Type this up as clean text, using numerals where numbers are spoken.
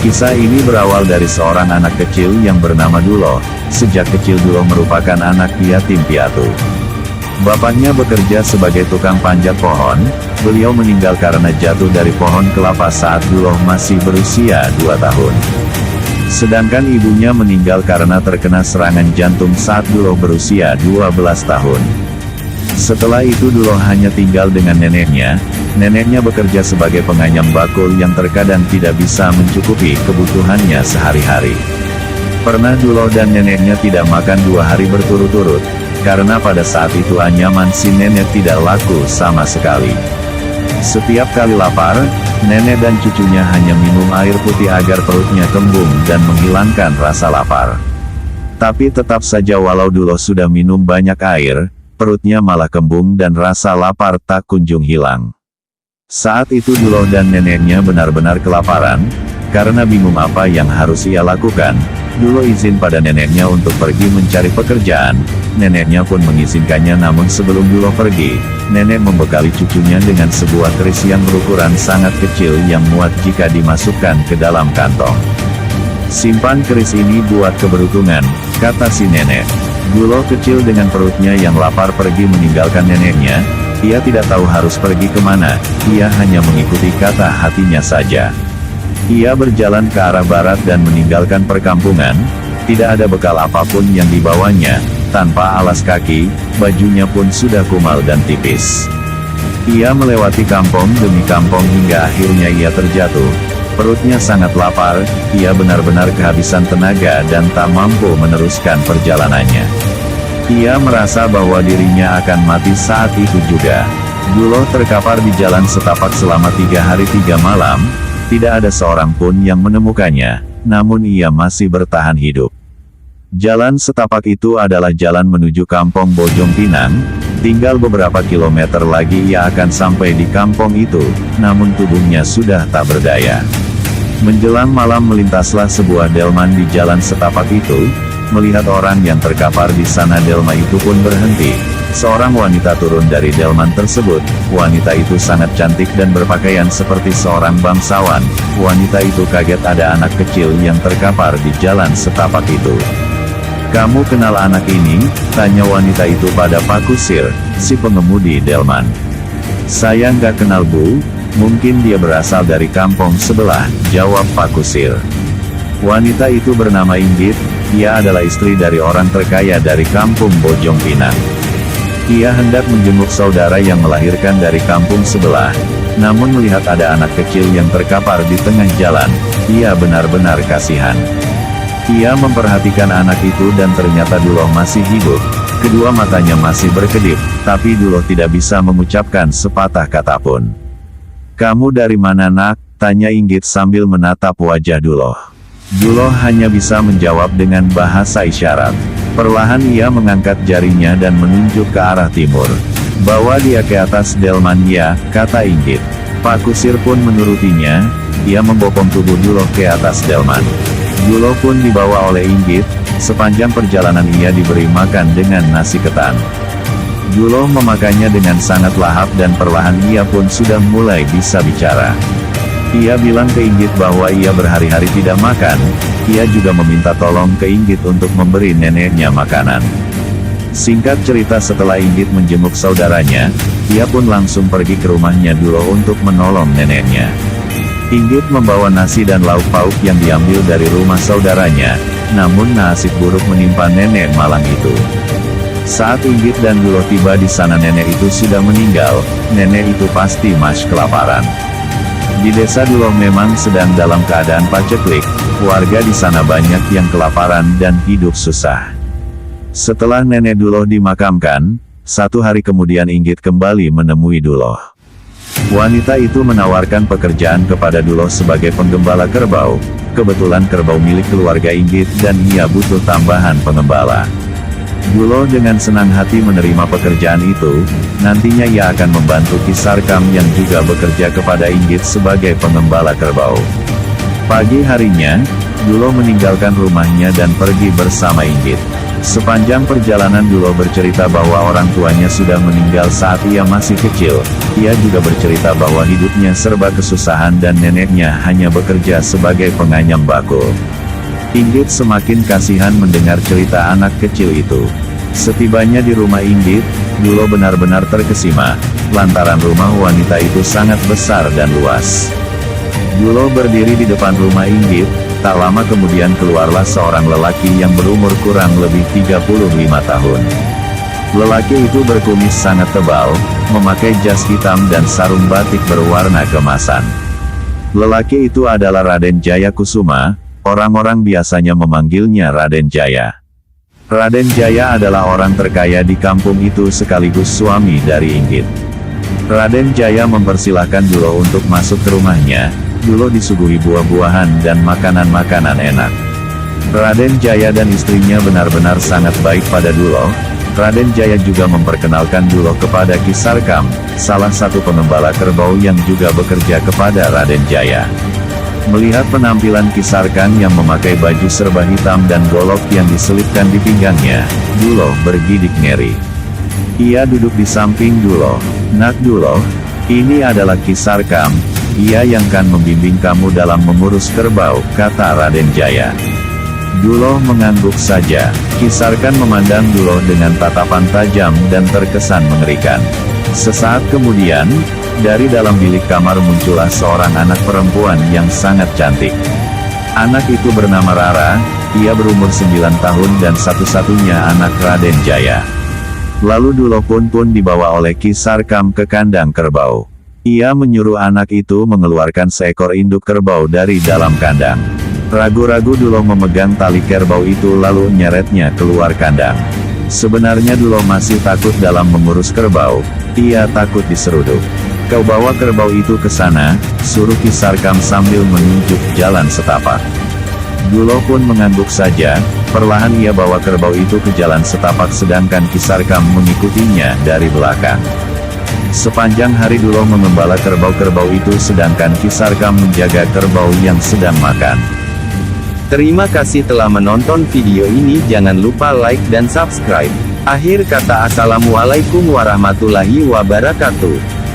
Kisah ini berawal dari seorang anak kecil yang bernama Duloh. Sejak kecil Duloh merupakan anak yatim piatu. Bapaknya bekerja sebagai tukang panjat pohon. Beliau meninggal karena jatuh dari pohon kelapa saat Duloh masih berusia 2 tahun. Sedangkan ibunya meninggal karena terkena serangan jantung saat Duloh berusia 12 tahun. Setelah itu Duloh hanya tinggal dengan neneknya. Neneknya bekerja sebagai penganyam bakul yang terkadang tidak bisa mencukupi kebutuhannya sehari-hari. Pernah Duloh dan neneknya tidak makan 2 hari berturut-turut, karena pada saat itu anyaman si nenek tidak laku sama sekali. Setiap kali lapar, nenek dan cucunya hanya minum air putih agar perutnya kembung dan menghilangkan rasa lapar. Tapi tetap saja walau Duloh sudah minum banyak air, perutnya malah kembung dan rasa lapar tak kunjung hilang. Saat itu Duloh dan neneknya benar-benar kelaparan. Karena bingung apa yang harus ia lakukan, Duloh izin pada neneknya untuk pergi mencari pekerjaan. Neneknya pun mengizinkannya, namun sebelum Duloh pergi, nenek membekali cucunya dengan sebuah keris yang berukuran sangat kecil yang muat jika dimasukkan ke dalam kantong. "Simpan keris ini buat keberuntungan," kata si nenek. Duloh kecil dengan perutnya yang lapar pergi meninggalkan neneknya. Ia tidak tahu harus pergi kemana, ia hanya mengikuti kata hatinya saja. Ia berjalan ke arah barat dan meninggalkan perkampungan. Tidak ada bekal apapun yang dibawanya, tanpa alas kaki, bajunya pun sudah kumal dan tipis. Ia melewati kampung demi kampung hingga akhirnya ia terjatuh. Perutnya sangat lapar, ia benar-benar kehabisan tenaga dan tak mampu meneruskan perjalanannya. Ia merasa bahwa dirinya akan mati saat itu juga. Duloh terkapar di jalan setapak selama 3 hari 3 malam. Tidak ada seorang pun yang menemukannya, namun ia masih bertahan hidup. Jalan setapak itu adalah jalan menuju kampung Bojong Pinang. Tinggal beberapa kilometer lagi ia akan sampai di kampung itu, namun tubuhnya sudah tak berdaya. Menjelang malam melintaslah sebuah delman di jalan setapak itu. Melihat orang yang terkapar di sana, delman itu pun berhenti. Seorang wanita turun dari delman tersebut. Wanita itu sangat cantik dan berpakaian seperti seorang bangsawan. Wanita itu kaget ada anak kecil yang terkapar di jalan setapak itu. "Kamu kenal anak ini?" tanya wanita itu pada Pak Kusir, si pengemudi delman. "Saya nggak kenal Bu, mungkin dia berasal dari kampung sebelah," jawab Pak Kusir. Wanita itu bernama Inggit. Ia adalah istri dari orang terkaya dari kampung Bojong Pinang. Ia hendak menjenguk saudara yang melahirkan dari kampung sebelah. Namun melihat ada anak kecil yang terkapar di tengah jalan, ia benar-benar kasihan. Ia memperhatikan anak itu dan ternyata Duloh masih hidup. Kedua matanya masih berkedip, tapi Duloh tidak bisa mengucapkan sepatah kata pun. "Kamu dari mana nak?" tanya Inggit sambil menatap wajah Duloh. Duloh hanya bisa menjawab dengan bahasa isyarat. Perlahan ia mengangkat jarinya dan menunjuk ke arah timur. "Bawa dia ke atas delman ya," kata Inggit. Pak Kusir pun menurutinya. Ia membopong tubuh Duloh ke atas delman. Duloh pun dibawa oleh Inggit. Sepanjang perjalanan ia diberi makan dengan nasi ketan. Duloh memakannya dengan sangat lahap dan perlahan ia pun sudah mulai bisa bicara. Ia bilang ke Inggit bahwa ia berhari-hari tidak makan. Ia juga meminta tolong ke Inggit untuk memberi neneknya makanan. Singkat cerita, setelah Inggit menjenguk saudaranya, ia pun langsung pergi ke rumahnya Duloh untuk menolong neneknya. Inggit membawa nasi dan lauk pauk yang diambil dari rumah saudaranya, namun nasib buruk menimpa nenek malang itu. Saat Inggit dan Duloh tiba di sana, nenek itu sudah meninggal. Nenek itu pasti masih kelaparan. Di desa Duloh memang sedang dalam keadaan paceklik. Warga di sana banyak yang kelaparan dan hidup susah. Setelah nenek Duloh dimakamkan, 1 hari kemudian Inggit kembali menemui Duloh. Wanita itu menawarkan pekerjaan kepada Duloh sebagai penggembala kerbau. Kebetulan kerbau milik keluarga Inggit dan ia butuh tambahan pengembala. Duloh dengan senang hati menerima pekerjaan itu. Nantinya ia akan membantu Ki Sarkam yang juga bekerja kepada Inggit sebagai pengembala kerbau. Pagi harinya, Duloh meninggalkan rumahnya dan pergi bersama Inggit. Sepanjang perjalanan Dulo bercerita bahwa orang tuanya sudah meninggal saat ia masih kecil. Ia juga bercerita bahwa hidupnya serba kesusahan dan neneknya hanya bekerja sebagai penganyam bakul. Inggit semakin kasihan mendengar cerita anak kecil itu. Setibanya di rumah Inggit, Dulo benar-benar terkesima, lantaran rumah wanita itu sangat besar dan luas. Dulo berdiri di depan rumah Inggit. Tak lama kemudian keluarlah seorang lelaki yang berumur kurang lebih 35 tahun. Lelaki itu berkumis sangat tebal, memakai jas hitam dan sarung batik berwarna keemasan. Lelaki itu adalah Raden Jaya Kusuma, orang-orang biasanya memanggilnya Raden Jaya. Raden Jaya adalah orang terkaya di kampung itu sekaligus suami dari Inggit. Raden Jaya mempersilahkan Dulo untuk masuk ke rumahnya. Dulo disuguhi buah-buahan dan makanan-makanan enak. Raden Jaya dan istrinya benar-benar sangat baik pada Dulo. Raden Jaya juga memperkenalkan Dulo kepada Ki Sarkam, salah satu pengembala kerbau yang juga bekerja kepada Raden Jaya. Melihat penampilan Ki Sarkam yang memakai baju serba hitam dan golok yang diselipkan di pinggangnya, Dulo bergidik ngeri. Ia duduk di samping Dulo. "Nak Dulo, ini adalah Ki Sarkam. Ia yang kan membimbing kamu dalam mengurus kerbau," kata Raden Jaya. Dulo mengangguk saja. Ki Sarkam memandang Dulo dengan tatapan tajam dan terkesan mengerikan. Sesaat kemudian, dari dalam bilik kamar muncullah seorang anak perempuan yang sangat cantik. Anak itu bernama Rara, ia berumur 9 tahun dan satu-satunya anak Raden Jaya. Lalu Dulo pun dibawa oleh Ki Sarkam ke kandang kerbau. Ia menyuruh anak itu mengeluarkan seekor induk kerbau dari dalam kandang. Ragu-ragu Dulo memegang tali kerbau itu lalu nyeretnya keluar kandang. Sebenarnya Dulo masih takut dalam mengurus kerbau, ia takut diseruduk. "Kau bawa kerbau itu ke sana," suruh Ki Sarkam sambil menunjuk jalan setapak. Dulo pun mengangguk saja, perlahan ia bawa kerbau itu ke jalan setapak sedangkan Ki Sarkam mengikutinya dari belakang. Sepanjang hari Dulo mengembala kerbau-kerbau itu sedangkan Ki Sarkam menjaga kerbau yang sedang makan. Terima kasih telah menonton video ini, jangan lupa like dan subscribe. Akhir kata, assalamualaikum warahmatullahi wabarakatuh.